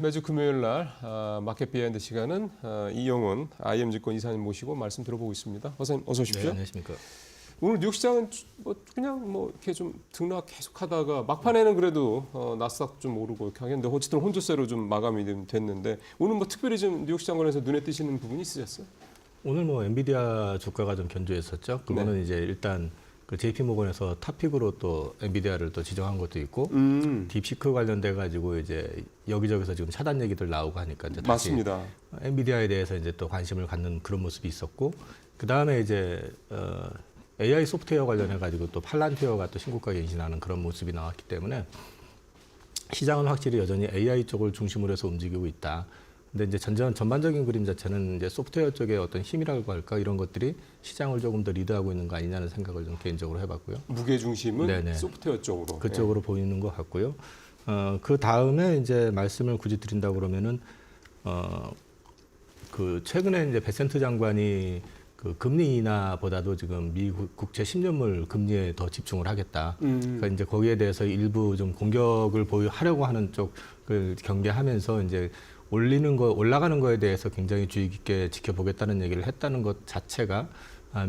매주 금요일 날 마켓 비하인드 시간은 이영훈 IM증권 이사님 모시고 말씀 들어보고 있습니다. 어서 오십시오. 네, 안녕하십니까. 오늘 뉴욕 시장은 그냥 이렇게 좀 등락 계속하다가 막판에는 그래도 나스닥 좀 오르고 이렇게 하겠는데 어쨌든 혼조세로 좀 마감이 됐는데 오늘 특별히 좀 뉴욕 시장 관련해서 눈에 띄시는 부분이 있으셨어요? 오늘 엔비디아 주가가 좀 견조했었죠. 그거는 네. 이제 일단 그 JP 모건에서 탑픽으로 또 엔비디아를 또 지정한 것도 있고 딥시크 관련돼 가지고 이제 여기저기서 지금 차단 얘기들 나오고 하니까 이제 다시 맞습니다. 엔비디아에 대해서 이제 또 관심을 갖는 그런 모습이 있었고 그 다음에 이제 AI 소프트웨어 관련해 가지고 또 팔란티어가 또 신고가 갱신하는 그런 모습이 나왔기 때문에 시장은 확실히 여전히 AI 쪽을 중심으로 해서 움직이고 있다. 근데 이제 전반적인 그림 자체는 이제 소프트웨어 쪽의 어떤 힘이라고 할까 이런 것들이 시장을 조금 더 리드하고 있는 거 아니냐는 생각을 좀 개인적으로 해봤고요. 무게 중심은 네네. 소프트웨어 쪽으로. 그쪽으로 보이는 것 같고요. 그 다음에 이제 말씀을 굳이 드린다고 그러면은 그 최근에 이제 베센트 장관이 그 금리 인하보다도 지금 미국 국채 10년물 금리에 더 집중을 하겠다. 그러니까 이제 거기에 대해서 일부 좀 공격을 하려고 하는 쪽을 경계하면서 이제 올라가는 거에 대해서 굉장히 주의 깊게 지켜보겠다는 얘기를 했다는 것 자체가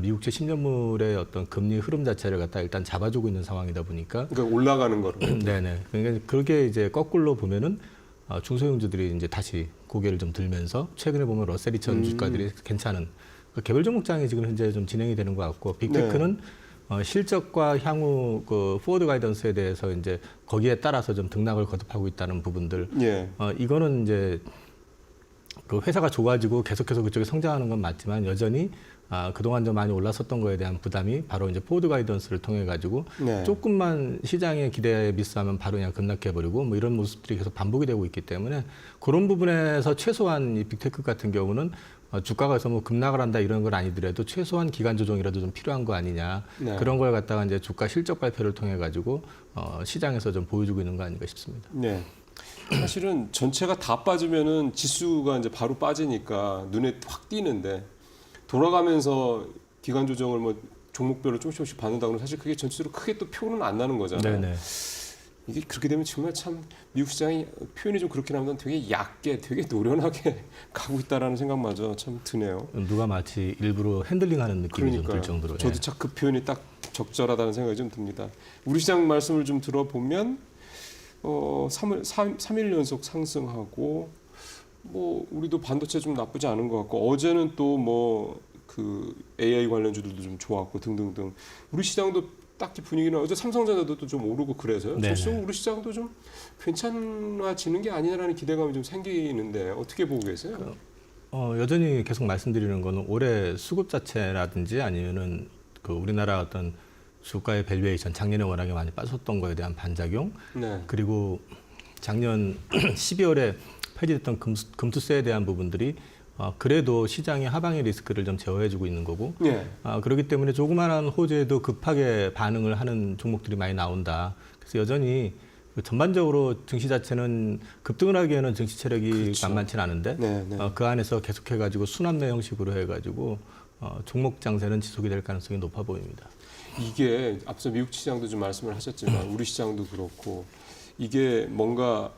미국채 10년물의 어떤 금리 흐름 자체를 갖다 일단 잡아주고 있는 상황이다 보니까. 그러니까 올라가는 거로. 네네. 그러니까 그렇게 이제 거꾸로 보면은 중소형주들이 이제 다시 고개를 좀 들면서 최근에 보면 러셀 2000 주가들이 괜찮은 그 개별 종목장이 지금 현재 좀 진행이 되는 것 같고 빅테크는 실적과 향후 그 포워드 가이던스에 대해서 이제 거기에 따라서 좀 등락을 거듭하고 있다는 부분들. 예. 이거는 이제 그 회사가 좋아지고 계속해서 그쪽에 성장하는 건 맞지만 여전히 그동안 좀 많이 올랐었던 거에 대한 부담이 바로 이제 포워드 가이던스를 통해 가지고 네. 조금만 시장의 기대에 미스하면 바로 그냥 급락해버리고 뭐 이런 모습들이 계속 반복이 되고 있기 때문에 그런 부분에서 최소한 이 빅테크 같은 경우는 주가가 뭐 급락을 한다 이런 건 아니더라도 최소한 기간 조정이라도 좀 필요한 거 아니냐. 네. 그런 걸 갖다가 이제 주가 실적 발표를 통해 가지고 시장에서 좀 보여주고 있는 거 아닌가 싶습니다. 네. 사실은 전체가 다 빠지면은 지수가 이제 바로 빠지니까 눈에 확 띄는데 돌아가면서 기간 조정을 종목별로 조금씩 받는다 그러면 사실 그게 전체적으로 크게 또 표는 안 나는 거잖아요. 네네. 이게 그렇게 되면 정말 참 미국 시장이 표현이 좀 그렇게 나오면 되게 얕게 되게 노련하게 가고 있다라는 생각마저 참 드네요. 누가 마치 일부러 핸들링하는 느낌이 좀 들 정도로. 저도 참 그 표현이 딱 적절하다는 생각이 좀 듭니다. 우리 시장 말씀을 좀 들어보면 3일 연속 상승하고 우리도 반도체 좀 나쁘지 않은 것 같고 어제는 또 그 AI 관련주들도 좀 좋았고 등등등. 우리 시장도 딱히 분위기는 어제 삼성전자도 좀 오르고 그래서요. 전체적으로 우리 시장도 좀 괜찮아지는 게 아니냐라는 기대감이 좀 생기는데 어떻게 보고 계세요? 여전히 계속 말씀드리는 거는 올해 수급 자체라든지 아니면은 그 우리나라 어떤 주가의 밸류에이션 작년에 워낙에 많이 빠졌던 거에 대한 반작용. 네. 그리고 작년 12월에 폐지됐던 금투세에 대한 부분들이 그래도 시장의 하방의 리스크를 좀 제어해주고 있는 거고. 네. 그렇기 때문에 조그마한 호재에도 급하게 반응을 하는 종목들이 많이 나온다. 그래서 여전히 전반적으로 증시 자체는 급등을 하기에는 증시 체력이 그렇죠. 만만치는 않은데 네. 그 안에서 계속해가지고 순환매 형식으로 해가지고 종목 장세는 지속이 될 가능성이 높아 보입니다. 이게 앞서 미국 시장도 좀 말씀을 하셨지만 우리 시장도 그렇고 이게 뭔가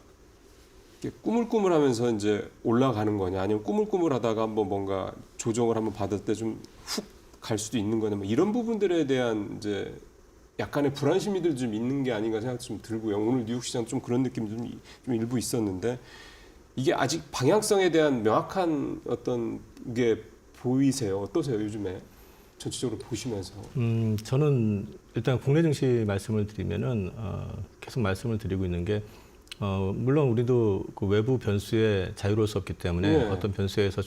꾸물꾸물하면서 이제 올라가는 거냐 아니면 꾸물꾸물하다가 한번 뭔가 조정을 한번 받을 때 좀 훅 갈 수도 있는 거냐 이런 부분들에 대한 이제 약간의 불안심이들 좀 있는 게 아닌가 생각도 좀 들고요. 오늘 뉴욕 시장 좀 그런 느낌이 좀 일부 있었는데 이게 아직 방향성에 대한 명확한 어떤 게 보이세요? 어떠세요 요즘에? 전체적으로 보시면서. 저는 일단 국내 증시 말씀을 드리면은 계속 말씀을 드리고 있는 게 물론 우리도 그 외부 변수에 자유로울 수 없기 때문에 네. 어떤 변수에서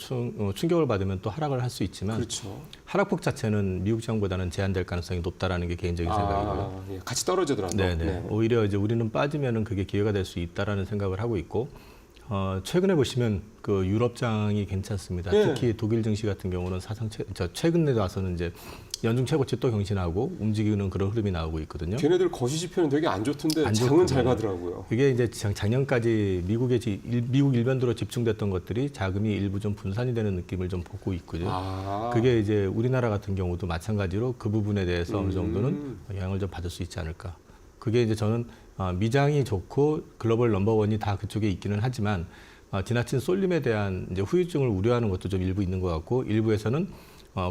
충격을 받으면 또 하락을 할 수 있지만 그렇죠. 하락폭 자체는 미국 시장보다는 제한될 가능성이 높다라는 게 개인적인 생각이고요. 예. 같이 떨어지더라도. 네네. 네. 오히려 이제 우리는 빠지면은 그게 기회가 될 수 있다라는 생각을 하고 있고 최근에 보시면 그 유럽장이 괜찮습니다. 네. 특히 독일 증시 같은 경우는 최근에 와서는 이제 연중 최고치 또 경신하고 움직이는 그런 흐름이 나오고 있거든요. 걔네들 거시 지표는 되게 안 좋던데 안 장은 좋거든요. 잘 가더라고요. 그게 이제 작년까지 미국 일변도로 집중됐던 것들이 자금이 일부 좀 분산이 되는 느낌을 좀 보고 있거든요. 그게 이제 우리나라 같은 경우도 마찬가지로 그 부분에 대해서 어느 정도는 영향을 좀 받을 수 있지 않을까. 그게 이제 저는 미장이 좋고 글로벌 넘버원이 다 그쪽에 있기는 하지만 지나친 쏠림에 대한 이제 후유증을 우려하는 것도 좀 일부 있는 것 같고, 일부에서는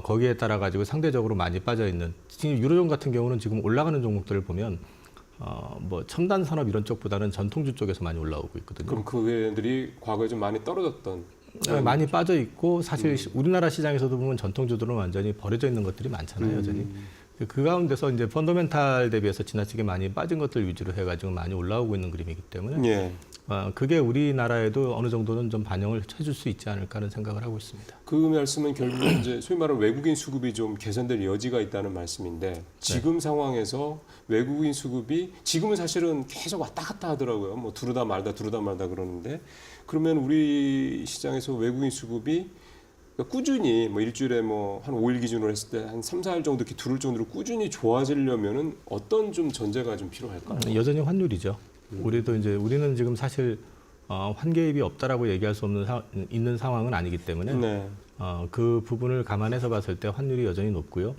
거기에 따라 가지고 상대적으로 많이 빠져 있는, 지금 유로존 같은 경우는 지금 올라가는 종목들을 보면 뭐 첨단 산업 이런 쪽보다는 전통주 쪽에서 많이 올라오고 있거든요. 그럼 그 회사들이 과거에 좀 많이 떨어졌던 많이 빠져 있고, 사실 우리나라 시장에서도 보면 전통주들은 완전히 버려져 있는 것들이 많잖아요, 여전히. 그 가운데서 이제 펀더멘탈 대비해서 지나치게 많이 빠진 것들 위주로 해가지고 많이 올라오고 있는 그림이기 때문에 예. 그게 우리나라에도 어느 정도는 좀 반영을 해줄 수 있지 않을까 하는 생각을 하고 있습니다. 그 말씀은 결국 이제 소위 말하는 외국인 수급이 좀 개선될 여지가 있다는 말씀인데, 지금 상황에서 외국인 수급이 지금은 사실은 계속 왔다 갔다 하더라고요. 뭐 두르다 말다 그러는데, 그러면 우리 시장에서 외국인 수급이 꾸준히 뭐 일주일에 뭐 한 5일 기준으로 했을 때 한 3, 4일 정도 이렇게 두를 정도로 꾸준히 좋아지려면은 어떤 좀 전제가 좀 필요할까요? 여전히 환율이죠. 우리는 지금 사실 환개입이 없다라고 얘기할 수 있는 상황은 아니기 때문에 네. 그 부분을 감안해서 봤을 때 환율이 여전히 높고요.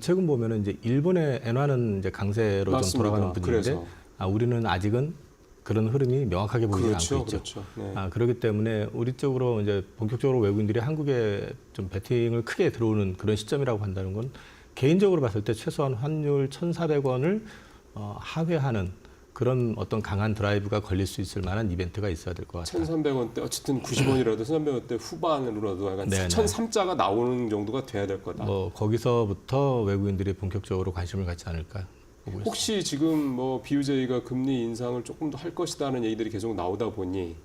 최근 보면은 이제 일본의 엔화는 이제 강세로 맞습니다. 좀 돌아가는 분위기인데, 그래서. 우리는 아직은 그런 흐름이 명확하게 보이지 않고 있죠. 그렇죠. 네. 그렇기 때문에 우리 쪽으로 이제 본격적으로 외국인들이 한국에 좀 베팅을 크게 들어오는 그런 시점이라고 한다는 건, 개인적으로 봤을 때 최소한 환율 1,400원을 하회하는 그런 어떤 강한 드라이브가 걸릴 수 있을 만한 이벤트가 있어야 될 것 같아요. 1,300원대 어쨌든 90원이라도 1,300원대 후반으로라도 약간 네네. 1,003자가 나오는 정도가 돼야 될 거다. 뭐 거기서부터 외국인들이 본격적으로 관심을 갖지 않을까 보고 있습니다. 혹시 지금 뭐 BOJ가 금리 인상을 조금 더 할 것이다는 얘기들이 계속 나오다 보니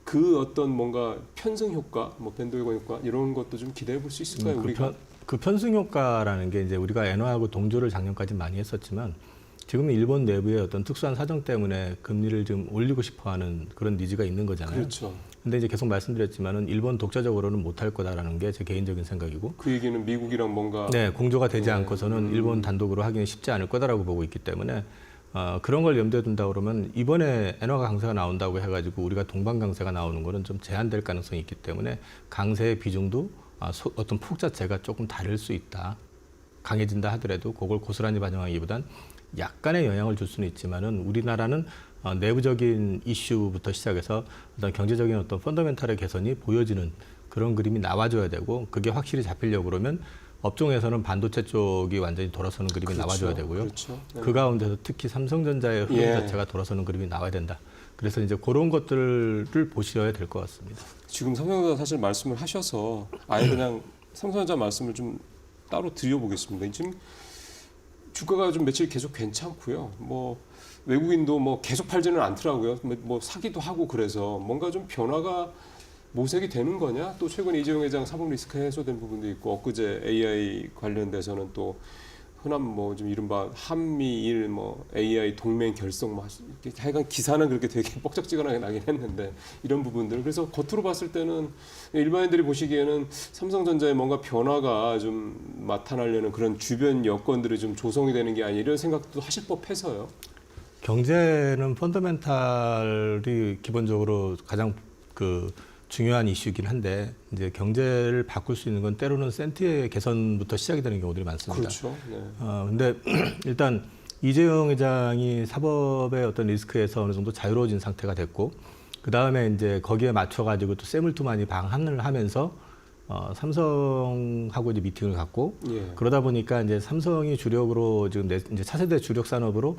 그 어떤 뭔가 편승 효과, 뭐 밴드웨건 효과 이런 것도 좀 기대해 볼 수 있을까요? 우리가 그 편승 효과라는 게 이제 우리가 엔화하고 동조를 작년까지 많이 했었지만, 지금은 일본 내부의 어떤 특수한 사정 때문에 금리를 좀 올리고 싶어하는 그런 니즈가 있는 거잖아요. 그렇죠. 근데 이제 계속 말씀드렸지만은 일본 독자적으로는 못할 거다라는 게 제 개인적인 생각이고, 그 얘기는 미국이랑 뭔가 공조가 되지 않고서는 일본 단독으로 하기는 쉽지 않을 거다라고 보고 있기 때문에 그런 걸 염두에 둔다 그러면 이번에 엔화가 강세가 나온다고 해가지고 우리가 동반 강세가 나오는 거는 좀 제한될 가능성이 있기 때문에 강세의 비중도 어떤 폭 자체가 조금 다를 수 있다. 강해진다 하더라도 그걸 고스란히 반영하기보단 약간의 영향을 줄 수는 있지만은, 우리나라는 내부적인 이슈부터 시작해서 어떤 경제적인 어떤 펀더멘탈의 개선이 보여지는 그런 그림이 나와줘야 되고, 그게 확실히 잡히려고 그러면 업종에서는 반도체 쪽이 완전히 돌아서는 그림이 그렇죠. 나와줘야 되고요. 그렇죠. 네. 그 가운데서 특히 삼성전자의 흐름 자체가 돌아서는 그림이 나와야 된다. 그래서 이제 그런 것들을 보셔야 될 것 같습니다. 지금 삼성전자 사실 말씀을 하셔서 아예 그냥 삼성전자 말씀을 좀 따로 드려보겠습니다. 지금 주가가 좀 며칠 계속 괜찮고요. 뭐 외국인도 뭐 계속 팔지는 않더라고요. 뭐 사기도 하고, 그래서 뭔가 좀 변화가 모색이 되는 거냐? 또 최근에 이재용 회장 사법 리스크 해소된 부분도 있고, 엊그제 AI 관련돼서는 또 흔한 뭐 좀 이른바 한미일 뭐 AI 동맹 결성 뭐 하여간 기사는 그렇게 되게 뻑적지근하게 나긴 했는데, 이런 부분들, 그래서 겉으로 봤을 때는 일반인들이 보시기에는 삼성전자의 뭔가 변화가 좀 나타나려는 그런 주변 여건들이 좀 조성이 되는 게 아니라 이런 생각도 하실 법해서요. 경제는 펀더멘탈이 기본적으로 가장 중요한 이슈이긴 한데, 이제 경제를 바꿀 수 있는 건 때로는 센트의 개선부터 시작이 되는 경우들이 많습니다. 그렇죠. 네. 근데 일단 이재용 회장이 사법의 어떤 리스크에서 어느 정도 자유로워진 상태가 됐고, 그 다음에 이제 거기에 맞춰가지고 또 세물투만이 방한을 하면서 삼성하고 이제 미팅을 갖고, 예. 그러다 보니까 이제 삼성이 주력으로 지금 이제 차세대 주력 산업으로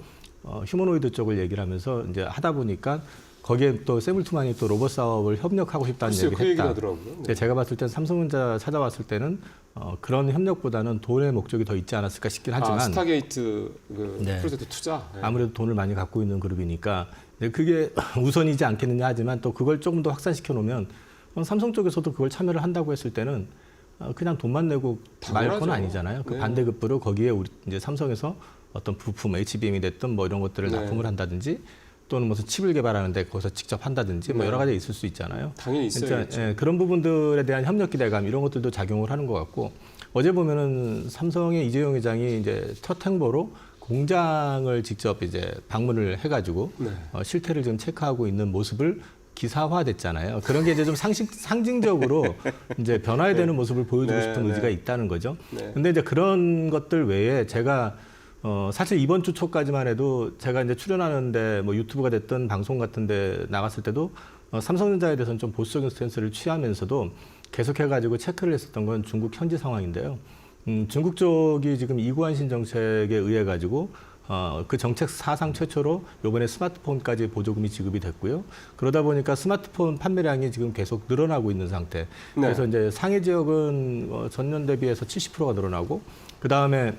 휴머노이드 쪽을 얘기를 하면서 이제 하다 보니까, 거기에 또 세물투만이 또 로봇 사업을 협력하고 싶다는 글쎄요, 얘기를 했다. 하더라고요. 네. 제가 봤을 땐 삼성전자 찾아왔을 때는 그런 협력보다는 돈의 목적이 더 있지 않았을까 싶긴 하지만, 스타게이트 그 네. 프로젝트 투자. 네. 아무래도 돈을 많이 갖고 있는 그룹이니까 그게 우선이지 않겠느냐 하지만, 또 그걸 조금 더 확산시켜 놓으면 삼성 쪽에서도 그걸 참여를 한다고 했을 때는 그냥 돈만 내고 말 건 당연하죠. 아니잖아요. 그 네. 반대급부로 거기에 우리 이제 삼성에서 어떤 부품 HBM이 됐든 뭐 이런 것들을 네. 납품을 한다든지, 또는 무슨 칩을 개발하는데 거기서 직접 한다든지 뭐 네. 여러 가지 있을 수 있잖아요. 당연히 있어야겠죠. 진짜, 그런 부분들에 대한 협력 기대감 이런 것들도 작용을 하는 것 같고, 어제 보면은 삼성의 이재용 회장이 이제 첫 행보로 공장을 직접 이제 방문을 해가지고 네. 실태를 좀 체크하고 있는 모습을 기사화됐잖아요. 그런 게 이제 좀 상징적으로 이제 변화되는 모습을 보여주고 네, 싶은 네. 의지가 있다는 거죠. 네. 근데 이제 그런 것들 외에 제가 사실 이번 주 초까지만 해도 제가 이제 출연하는데 뭐 유튜브가 됐든 방송 같은데 나갔을 때도 삼성전자에 대해서는 좀 보수적인 스탠스를 취하면서도 계속해가지고 체크를 했었던 건 중국 현지 상황인데요. 중국 쪽이 지금 이구안신 정책에 의해 가지고 그 정책 사상 최초로 이번에 스마트폰까지 보조금이 지급이 됐고요. 그러다 보니까 스마트폰 판매량이 지금 계속 늘어나고 있는 상태. 네. 그래서 이제 상해 지역은 전년 대비해서 70%가 늘어나고 그 다음에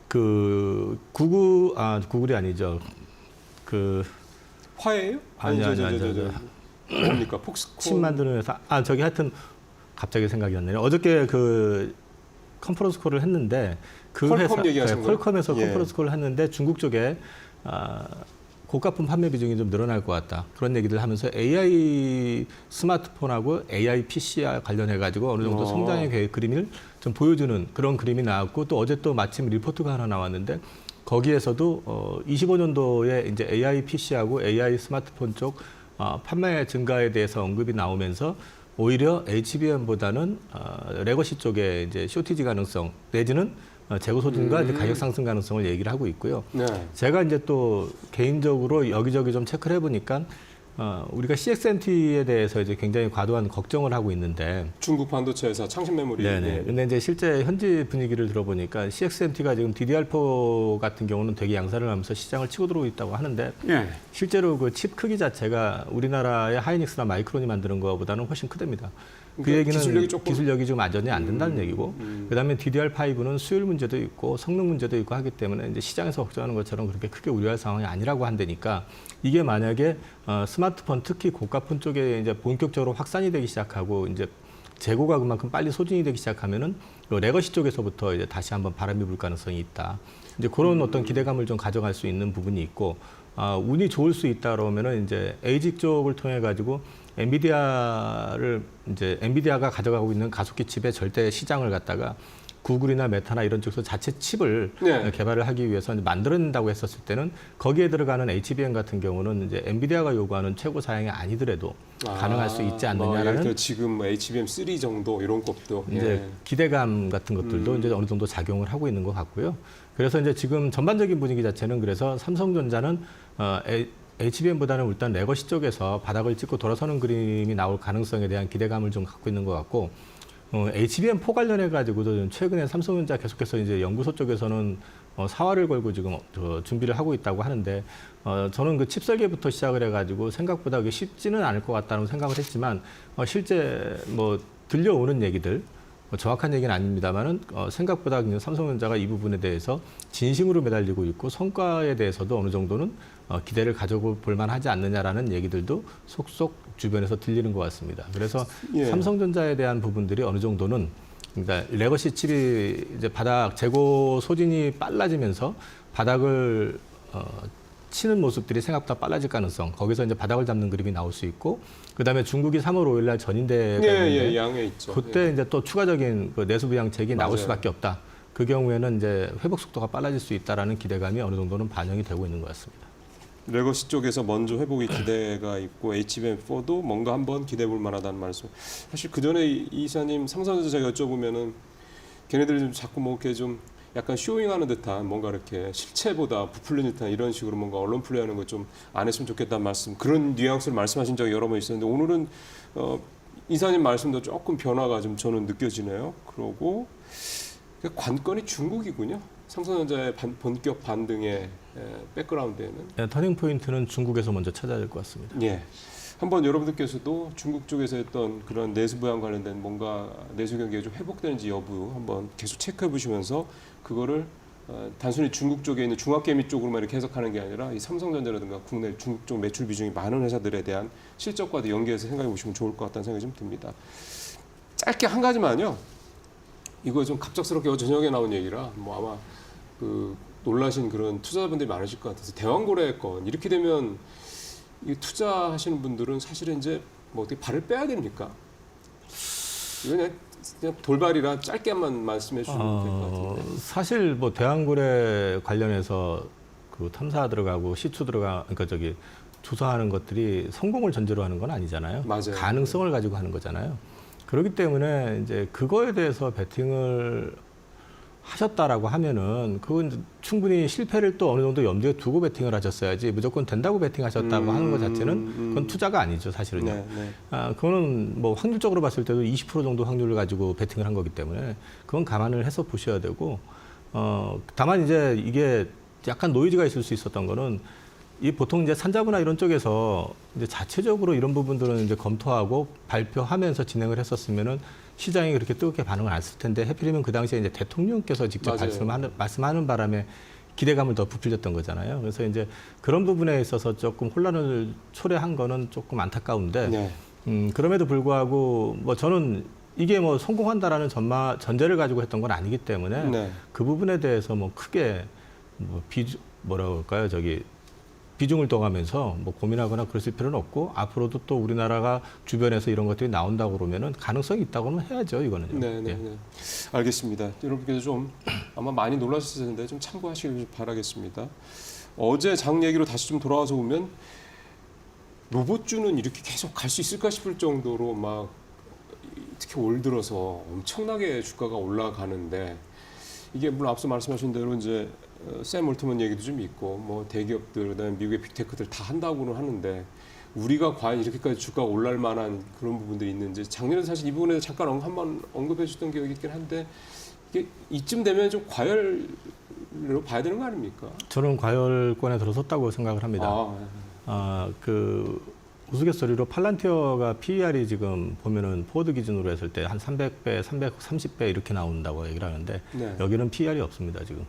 그 구글이 아니죠. 그 화해요? 아니. 뭡니까? 폭스콘 칩 만드는 회사. 저기 하여튼 갑자기 생각이 안 나네요. 어저께 그 컨퍼런스 콜을 했는데 그 퀄컴 회사 얘기하신 거예요? 퀄컴에서 예. 컨퍼런스 콜을 했는데 중국 쪽에 고가품 판매 비중이 좀 늘어날 것 같다. 그런 얘기를 하면서 AI 스마트폰하고 AI PC와 관련해 가지고 어느 정도 성장의 그림을 좀 보여주는 그런 그림이 나왔고 또 어제 또 마침 리포트가 하나 나왔는데 거기에서도 25년도에 이제 AI PC하고 AI 스마트폰 쪽 판매 증가에 대해서 언급이 나오면서 오히려 HBM보다는 레거시 쪽에 이제 쇼티지 가능성 내지는 재고 소진과 이제 가격 상승 가능성을 얘기를 하고 있고요. 네. 제가 이제 또 개인적으로 여기저기 좀 체크를 해보니까 우리가 CXMT에 대해서 이제 굉장히 과도한 걱정을 하고 있는데 중국 반도체 회사 창신 메모리. 네네. 예. 근데 이제 실제 현지 분위기를 들어보니까 CXMT가 지금 DDR4 같은 경우는 되게 양산을 하면서 시장을 치고 들어오고 있다고 하는데 예. 실제로 그 칩 크기 자체가 우리나라의 하이닉스나 마이크론이 만드는 것보다는 훨씬 크답니다. 그 그러니까 얘기는 기술력이 기술력이 좀 안전히 안 된다는 얘기고, 그다음에 DDR5는 수율 문제도 있고 성능 문제도 있고 하기 때문에 이제 시장에서 걱정하는 것처럼 그렇게 크게 우려할 상황이 아니라고 한다니까 이게 만약에 스마트폰 특히 고가폰 쪽에 이제 본격적으로 확산이 되기 시작하고 이제 재고가 그만큼 빨리 소진이 되기 시작하면은 레거시 쪽에서부터 이제 다시 한번 바람이 불 가능성이 있다. 이제 그런 어떤 기대감을 좀 가져갈 수 있는 부분이 있고, 운이 좋을 수 있다 그러면은 이제 에이직 쪽을 통해 가지고 엔비디아가 가져가고 있는 가속기 칩의 절대 시장을 갖다가 구글이나 메타나 이런 쪽에서 자체 칩을 네. 개발을 하기 위해서 이제 만들어낸다고 했었을 때는 거기에 들어가는 HBM 같은 경우는 이제 엔비디아가 요구하는 최고 사양이 아니더라도 가능할 수 있지 않느냐라는 지금 HBM3 정도 이런 것도 이제 기대감 같은 것들도 이제 어느 정도 작용을 하고 있는 것 같고요. 그래서 이제 지금 전반적인 분위기 자체는 그래서 삼성전자는 HBM보다는 일단 레거시 쪽에서 바닥을 찍고 돌아서는 그림이 나올 가능성에 대한 기대감을 좀 갖고 있는 것 같고, HBM4 관련해 가지고도 최근에 삼성전자 계속해서 이제 연구소 쪽에서는 사활을 걸고 지금 준비를 하고 있다고 하는데, 저는 그 칩 설계부터 시작을 해가지고 생각보다 그게 쉽지는 않을 것 같다는 생각을 했지만, 실제 뭐 들려오는 얘기들, 정확한 얘기는 아닙니다만은 생각보다 그냥 삼성전자가 이 부분에 대해서 진심으로 매달리고 있고 성과에 대해서도 어느 정도는 기대를 가져볼 만하지 않느냐라는 얘기들도 속속 주변에서 들리는 것 같습니다. 그래서 예. 삼성전자에 대한 부분들이 어느 정도는 그러니까 레거시 칩이 이제 바닥 재고 소진이 빨라지면서 바닥을 치는 모습들이 생각보다 빨라질 가능성, 거기서 이제 바닥을 잡는 그림이 나올 수 있고, 그다음에 중국이 3월 5일 날 전인대가 있는데 양에 있죠. 그때 이제 또 추가적인 그 내수 부양책이 나올 맞아요. 수밖에 없다. 그 경우에는 이제 회복 속도가 빨라질 수 있다라는 기대감이 어느 정도는 반영이 되고 있는 것 같습니다. 레거시 쪽에서 먼저 회복이 기대가 있고 HBM4도 뭔가 한번 기대해 볼 만하다는 말씀. 사실 그 전에 이 이사님 삼성전자 제가 여쭤보면은 걔네들 좀 자꾸 뭐 이렇게 좀 약간 쇼잉하는 듯한 뭔가 이렇게 실체보다 부풀리는 듯한 이런 식으로 뭔가 언론 플레이하는 거 좀 안 했으면 좋겠다는 말씀, 그런 뉘앙스를 말씀하신 적이 여러 번 있었는데 오늘은 이사님 말씀도 조금 변화가 좀 저는 느껴지네요. 그러고 관건이 중국이군요. 삼성전자의 본격 반등의 백그라운드에는 터닝 포인트는 중국에서 먼저 찾아야 될 것 같습니다. 예. 한번 여러분들께서도 중국 쪽에서 했던 그런 내수 부양 관련된 뭔가 내수 경기가 좀 회복되는지 여부 한번 계속 체크해 보시면서 그거를 단순히 중국 쪽에 있는 중화개미 쪽으로만 이렇게 해석하는 게 아니라 이 삼성전자라든가 국내 중국 쪽 매출 비중이 많은 회사들에 대한 실적과도 연계해서 생각해 보시면 좋을 것 같다는 생각이 좀 듭니다. 짧게 한 가지만요. 이거 좀 갑작스럽게 어제 저녁에 나온 얘기라 뭐 아마 그 놀라신 그런 투자자분들이 많으실 것 같아서 대왕거래건 이렇게 되면 이 투자하시는 분들은 사실은 이제 뭐 어떻게 발을 빼야 됩니까? 이거 그냥 돌발이라 짧게만 말씀해 주시면 될 것 같은데. 사실 뭐 대왕거래 관련해서 그 탐사 들어가고 시추 그러니까 저기 조사하는 것들이 성공을 전제로 하는 건 아니잖아요. 맞아요. 가능성을 가지고 하는 거잖아요. 그렇기 때문에 이제 그거에 대해서 베팅을 하셨다라고 하면은 그건 충분히 실패를 또 어느 정도 염두에 두고 베팅을 하셨어야지 무조건 된다고 베팅하셨다고 하는 것 자체는 그건 투자가 아니죠, 사실은요. 네, 네. 그거는 뭐 확률적으로 봤을 때도 20% 정도 확률을 가지고 베팅을 한 거기 때문에 그건 감안을 해서 보셔야 되고 다만 이제 이게 약간 노이즈가 있을 수 있었던 거는 이 보통 이제 산자부나 이런 쪽에서 이제 자체적으로 이런 부분들은 이제 검토하고 발표하면서 진행을 했었으면은 시장이 그렇게 뜨겁게 반응을 안 했을 텐데 하필이면 그 당시에 이제 대통령께서 직접 맞아요. 말씀하는 바람에 기대감을 더 부풀렸던 거잖아요. 그래서 이제 그런 부분에 있어서 조금 혼란을 초래한 거는 조금 안타까운데 네. 그럼에도 불구하고 뭐 저는 이게 뭐 성공한다라는 전제를 가지고 했던 건 아니기 때문에 네. 그 부분에 대해서 뭐 크게 뭐 뭐라고 할까요? 비중을 둬가면서 뭐 고민하거나 그랬을 필요는 없고 앞으로도 또 우리나라가 주변에서 이런 것들이 나온다고 그러면은 가능성이 있다고는 해야죠, 이거는요. 네, 네, 예. 네. 알겠습니다. 여러분께서 좀 아마 많이 놀라셨을 텐데 좀 참고하시길 바라겠습니다. 어제 장 얘기로 다시 좀 돌아와서 보면 로봇주는 이렇게 계속 갈 수 있을까 싶을 정도로 막 특히 올 들어서 엄청나게 주가가 올라가는데 이게 물론 앞서 말씀하신 대로 이제 샘 올트먼 얘기도 좀 있고 뭐 대기업들 그다음에 미국의 빅테크들 다 한다고는 하는데 우리가 과연 이렇게까지 주가가 올랄 만한 그런 부분들이 있는지 작년에 사실 이 부분에 잠깐 한번 언급해 주셨던 기억이 있긴 한데 이게 이쯤 되면 좀 과열로 봐야 되는 거 아닙니까? 저는 과열권에 들어섰다고 생각을 합니다. 그 우스갯소리로 팔란티어가 PER이 지금 보면은 포드 기준으로 했을 때 한 300배, 330배 이렇게 나온다고 얘기를 하는데 네. 여기는 PER이 없습니다, 지금.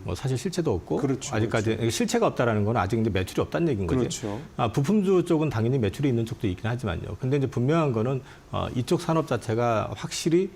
뭐 사실 실체도 없고 그렇죠, 아직까지 그렇죠. 실체가 없다라는 건 아직 이제 매출이 없다는 얘기인 거지. 그렇죠. 부품주 쪽은 당연히 매출이 있는 쪽도 있긴 하지만요. 근데 이제 분명한 거는 이쪽 산업 자체가 확실히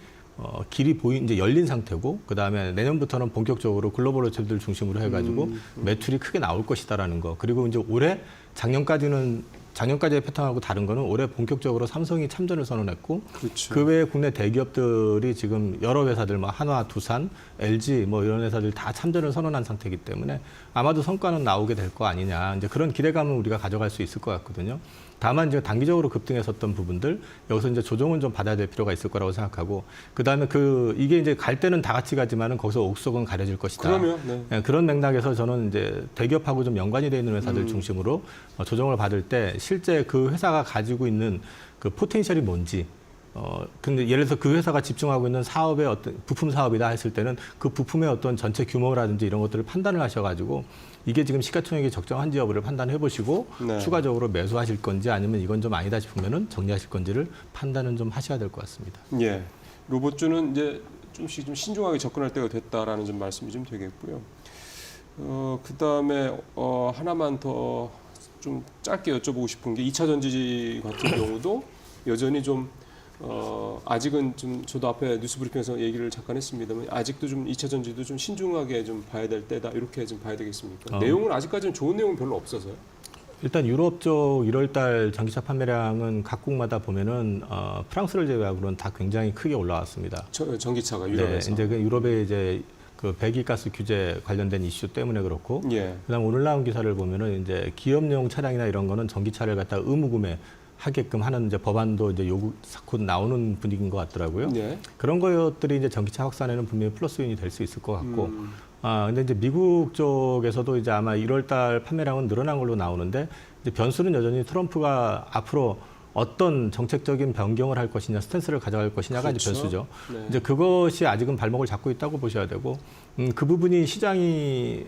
길이 이제 열린 상태고 그다음에 내년부터는 본격적으로 글로벌 업체들 중심으로 해가지고 매출이 크게 나올 것이다라는 거. 그리고 이제 올해 작년까지의 패턴하고 다른 거는 올해 본격적으로 삼성이 참전을 선언했고 그렇죠. 그 외에 국내 대기업들이 지금 여러 회사들 뭐 한화, 두산, LG 뭐 이런 회사들 다 참전을 선언한 상태이기 때문에 아마도 성과는 나오게 될 거 아니냐. 이제 그런 기대감을 우리가 가져갈 수 있을 것 같거든요. 다만 이제 단기적으로 급등했었던 부분들 여기서 이제 조정은 좀 받아야 될 필요가 있을 거라고 생각하고 그다음에 이게 이제 갈 때는 다 같이 가지만은 거기서 옥석은 가려질 것이다. 그러면 네. 예, 그런 맥락에서 저는 이제 대기업하고 좀 연관이 되어 있는 회사들 중심으로 조정을 받을 때 실제 그 회사가 가지고 있는 그 포텐셜이 뭔지 근데 예를 들어서 그 회사가 집중하고 있는 사업의 어떤 부품 사업이다 했을 때는 그 부품의 어떤 전체 규모라든지 이런 것들을 판단을 하셔가지고 이게 지금 시가총액이 적정한지 여부를 판단해 보시고 네. 추가적으로 매수하실 건지 아니면 이건 좀 아니다 싶으면은 정리하실 건지를 판단은 좀 하셔야 될 것 같습니다. 예. 로봇주는 이제 좀씩 좀 신중하게 접근할 때가 됐다라는 좀 말씀이 좀 되겠고요. 그다음에 하나만 더 좀 짧게 여쭤보고 싶은 게 2차 전지 같은 경우도 여전히 좀 아직은 좀 저도 앞에 뉴스 브리핑에서 얘기를 잠깐 했습니다만 아직도 좀 2차 전지도 좀 신중하게 좀 봐야 될 때다 이렇게 좀 봐야 되겠습니까? 내용은 아직까지는 좋은 내용은 별로 없어서요. 일단 유럽 쪽 1월달 전기차 판매량은 각국마다 보면은 프랑스를 제외하고는 다 굉장히 크게 올라왔습니다. 전기차가 유럽에서. 네, 이제 그 유럽의 이제 그 배기가스 규제 관련된 이슈 때문에 그렇고, 예. 그다음 오늘 나온 기사를 보면은 이제 기업용 차량이나 이런 거는 전기차를 갖다 의무 구매 하게끔 하는 이제 법안도 이제 곧 나오는 분위기인 것 같더라고요. 예. 그런 것들이 이제 전기차 확산에는 분명히 플러스 요인이 될 수 있을 것 같고, 근데 이제 미국 쪽에서도 이제 아마 1월달 판매량은 늘어난 걸로 나오는데 이제 변수는 여전히 트럼프가 앞으로 어떤 정책적인 변경을 할 것이냐, 스탠스를 가져갈 것이냐가 그렇죠. 이제 변수죠. 네. 이제 그것이 아직은 발목을 잡고 있다고 보셔야 되고, 그 부분이 시장이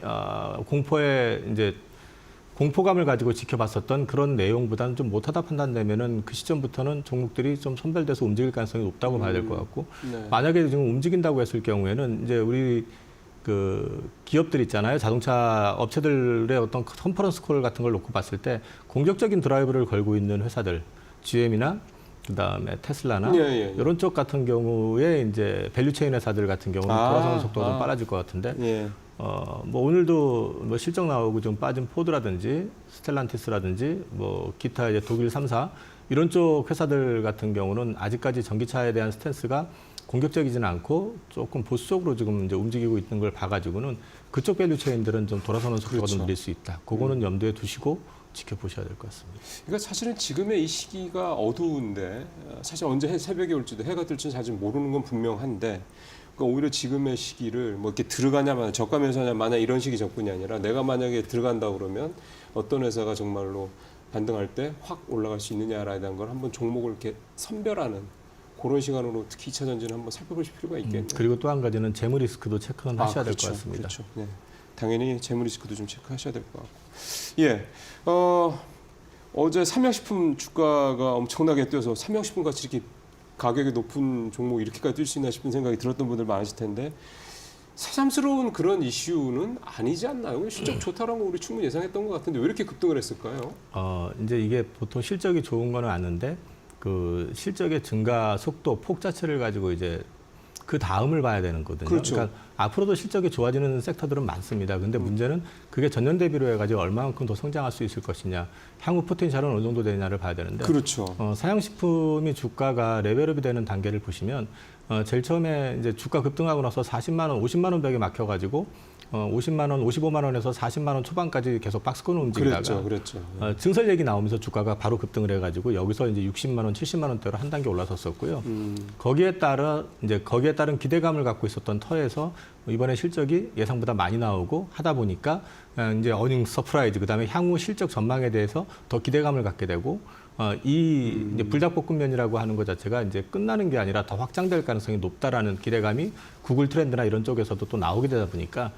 공포감을 가지고 지켜봤었던 그런 내용보다는 좀 못하다 판단되면은 그 시점부터는 종목들이 좀 선별돼서 움직일 가능성이 높다고 봐야 될 것 같고, 네. 만약에 지금 움직인다고 했을 경우에는 이제 우리 그 기업들 있잖아요. 자동차 업체들의 어떤 컨퍼런스 콜 같은 걸 놓고 봤을 때 공격적인 드라이브를 걸고 있는 회사들, GM이나 그다음에 테슬라나 예. 이런 쪽 같은 경우에 이제 밸류체인 회사들 같은 경우는 돌아서는 속도가 좀 빨라질 것 같은데 예. 뭐 오늘도 뭐 실적 나오고 좀 빠진 포드라든지 스텔란티스라든지 뭐 기타 이제 독일 3사 이런 쪽 회사들 같은 경우는 아직까지 전기차에 대한 스탠스가 공격적이지는 않고 조금 보수적으로 지금 이제 움직이고 있는 걸 봐가지고는 그쪽 밸류체인들은 좀 돌아서는 속도가 그렇죠. 좀 느릴 수 있다. 그거는 염두에 두시고 지켜보셔야 될 것 같습니다. 그러니까 사실은 지금의 이 시기가 어두운데 사실 언제 새벽에 올지도 해가 뜰지는 사실 모르는 건 분명한데 그러니까 오히려 지금의 시기를 뭐 이렇게 들어가냐마냐 저가 매수하냐 마냐 이런 식의 접근이 아니라 내가 만약에 들어간다 그러면 어떤 회사가 정말로 반등할 때 확 올라갈 수 있느냐라에 대한 걸 한번 종목을 이렇게 선별하는 그런 시간으로 특히 2차 전지는 한번 살펴보실 필요가 있겠네요. 그리고 또 한 가지는 재무 리스크도 체크는 하셔야 될 것 그렇죠. 같습니다. 그렇죠. 네. 당연히 재무 리스크도 좀 체크하셔야 될 것 같고. 예. 어제 삼양식품 주가가 엄청나게 뛰어서 삼양식품 같이 이렇게 가격이 높은 종목 이렇게까지 뛸 수 있나 싶은 생각이 들었던 분들 많으실 텐데 새삼스러운 그런 이슈는 아니지 않나요? 실적 좋다라는 거 우리 충분히 예상했던 것 같은데 왜 이렇게 급등을 했을까요? 이제 이게 보통 실적이 좋은 거는 아는데 그 실적의 증가 속도, 폭 자체를 가지고 이제 그 다음을 봐야 되는 거거든요. 그렇죠. 그러니까 앞으로도 실적이 좋아지는 섹터들은 많습니다. 근데 문제는 그게 전년 대비로 해가지고 얼마만큼 더 성장할 수 있을 것이냐, 향후 포텐셜은 어느 정도 되냐를 봐야 되는데. 그렇죠. 사양식품이 주가가 레벨업이 되는 단계를 보시면 제일 처음에 이제 주가 급등하고 나서 40만 원, 50만 원 벽에 막혀가지고 50만 원, 55만 원에서 40만 원 초반까지 계속 박스권을 움직이다가 그랬죠. 증설 얘기 나오면서 주가가 바로 급등을 해가지고 여기서 이제 60만 원, 70만 원대로 한 단계 올라섰었고요. 거기에 따른 기대감을 갖고 있었던 터에서 이번에 실적이 예상보다 많이 나오고 하다 보니까 이제 어닝 서프라이즈, 그다음에 향후 실적 전망에 대해서 더 기대감을 갖게 되고 이제 불닭볶음면이라고 하는 것 자체가 이제 끝나는 게 아니라 더 확장될 가능성이 높다라는 기대감이 구글 트렌드나 이런 쪽에서도 또 나오게 되다 보니까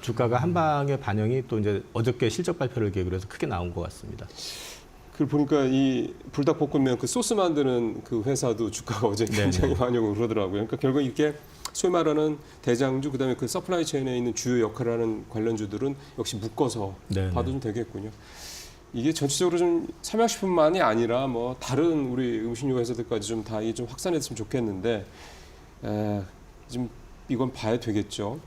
주가가 한 방에 반영이 또 이제 어저께 실적 발표를 계기로 해서 크게 나온 것 같습니다. 그 보니까 이 불닭볶음면 그 소스 만드는 그 회사도 주가가 어제 굉장히 반영을 그러더라고요. 그러니까 결국 이렇게 소위 말하는 대장주 그다음에 그 서플라이 체인에 있는 주요 역할을 하는 관련주들은 역시 묶어서 네네. 봐도 좀 되겠군요. 이게 전체적으로 좀 삼양식품만이 아니라 뭐 다른 우리 음식료 회사들까지 좀 다 이게 좀 확산했으면 좋겠는데 좀 이건 봐야 되겠죠.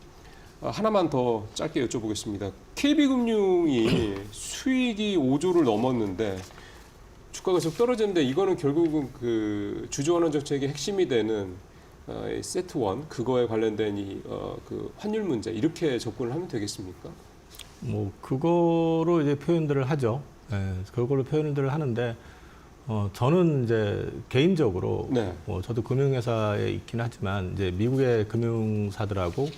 하나만 더 짧게 여쭤보겠습니다. KB금융이 수익이 5조를 넘었는데 주가가 계속 떨어지는데 이거는 결국은 그 주주환원 정책의 핵심이 되는 세트1 그거에 관련된 그 환율 문제 이렇게 접근을 하면 되겠습니까? 뭐 그거로 이제 표현들을 하죠. 그걸로 표현들을 하는데 저는 이제 개인적으로 네. 저도 금융회사에 있긴 하지만 이제 미국의 금융사들하고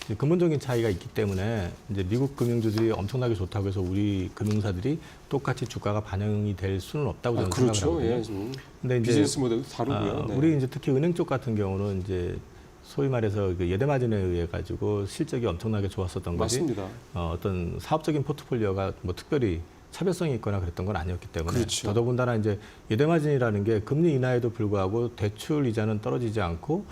이제 근본적인 차이가 있기 때문에 이제 미국 금융주들이 엄청나게 좋다고 해서 우리 금융사들이 똑같이 주가가 반영이 될 수는 없다고 저는 그렇죠. 생각을 하거든요. 예, 근데 이제 비즈니스 모델도 다르고요. 네. 우리 이제 특히 은행 쪽 같은 경우는 이제 소위 말해서 그 예대 마진에 의해 가지고 실적이 엄청나게 좋았었던 거지. 맞습니다. 어떤 사업적인 포트폴리오가 뭐 특별히 차별성이 있거나 그랬던 건 아니었기 때문에 그렇죠. 더더군다나 이제 예대 마진이라는 게 금리 인하에도 불구하고 대출 이자는 떨어지지 않고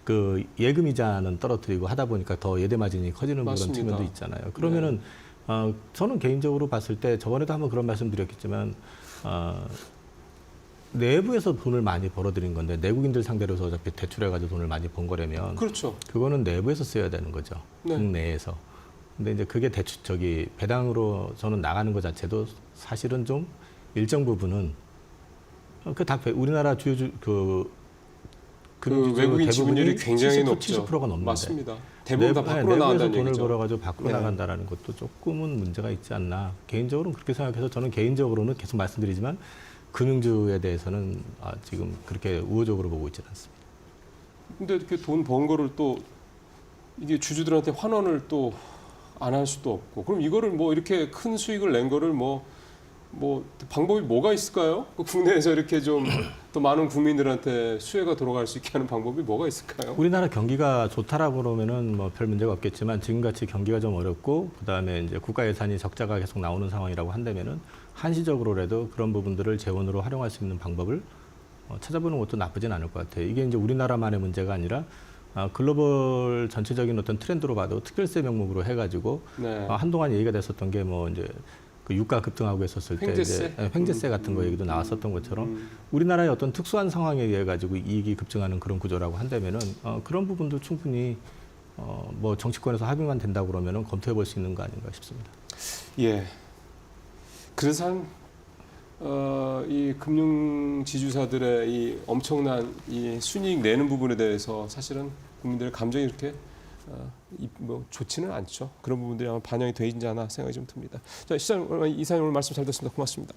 그 예금 이자는 떨어뜨리고 하다 보니까 더 예대 마진이 커지는 맞습니다. 그런 측면도 있잖아요. 그러면은 저는 개인적으로 봤을 때 저번에도 한번 그런 말씀드렸겠지만 내부에서 돈을 많이 벌어들인 건데 내국인들 상대로 해서 어차피 대출해가지고 돈을 많이 번 거라면 그렇죠. 그거는 내부에서 써야 되는 거죠. 네. 국내에서. 근데 이제 그게 배당으로 저는 나가는 것 자체도 사실은 좀 일정 부분은 우리나라 주요 금융주주 외국인 지분율이 대부분이 굉장히 70%, 높죠. 70%가 넘는데 맞습니다. 대부분 다 밖으로 내부에서 나간다는 돈을 얘기죠. 벌어가지고 밖으로 네. 나간다라는 것도 조금은 문제가 있지 않나. 개인적으로는 그렇게 생각해서 저는 개인적으로는 계속 말씀드리지만 금융주에 대해서는 지금 그렇게 우호적으로 보고 있지는 않습니다. 근데 이렇게 돈 번 거를 또 이게 주주들한테 환원을 또 안 할 수도 없고 그럼 이거를 뭐 이렇게 큰 수익을 낸 거를 뭐 방법이 뭐가 있을까요? 그 국내에서 이렇게 좀 또 많은 국민들한테 수혜가 돌아갈 수 있게 하는 방법이 뭐가 있을까요? 우리나라 경기가 좋다라고 그러면은 뭐 별 문제가 없겠지만 지금같이 경기가 좀 어렵고 그다음에 이제 국가 예산이 적자가 계속 나오는 상황이라고 한다면은 한시적으로라도 그런 부분들을 재원으로 활용할 수 있는 방법을 찾아보는 것도 나쁘진 않을 것 같아요. 이게 이제 우리나라만의 문제가 아니라 글로벌 전체적인 어떤 트렌드로 봐도 특별세 명목으로 해가지고 네. 한동안 얘기가 됐었던 게 뭐 이제 그 유가 급등하고 했었을 때 횡재세? 이제 횡재세 같은 거 얘기도 나왔었던 것처럼 우리나라의 어떤 특수한 상황에 의해 가지고 이익이 급증하는 그런 구조라고 한다면은 그런 부분도 충분히 뭐 정치권에서 합의만 된다고 그러면은 검토해 볼 수 있는 거 아닌가 싶습니다. 예. 그래서 이 금융 지주사들의 이 엄청난 이 순이익 내는 부분에 대해서 사실은 국민들의 감정이 이렇게 뭐 좋지는 않죠. 그런 부분들이 아마 반영이 되지 않아 생각이 좀 듭니다. 자, 이사님 오늘 말씀 잘 됐습니다. 고맙습니다.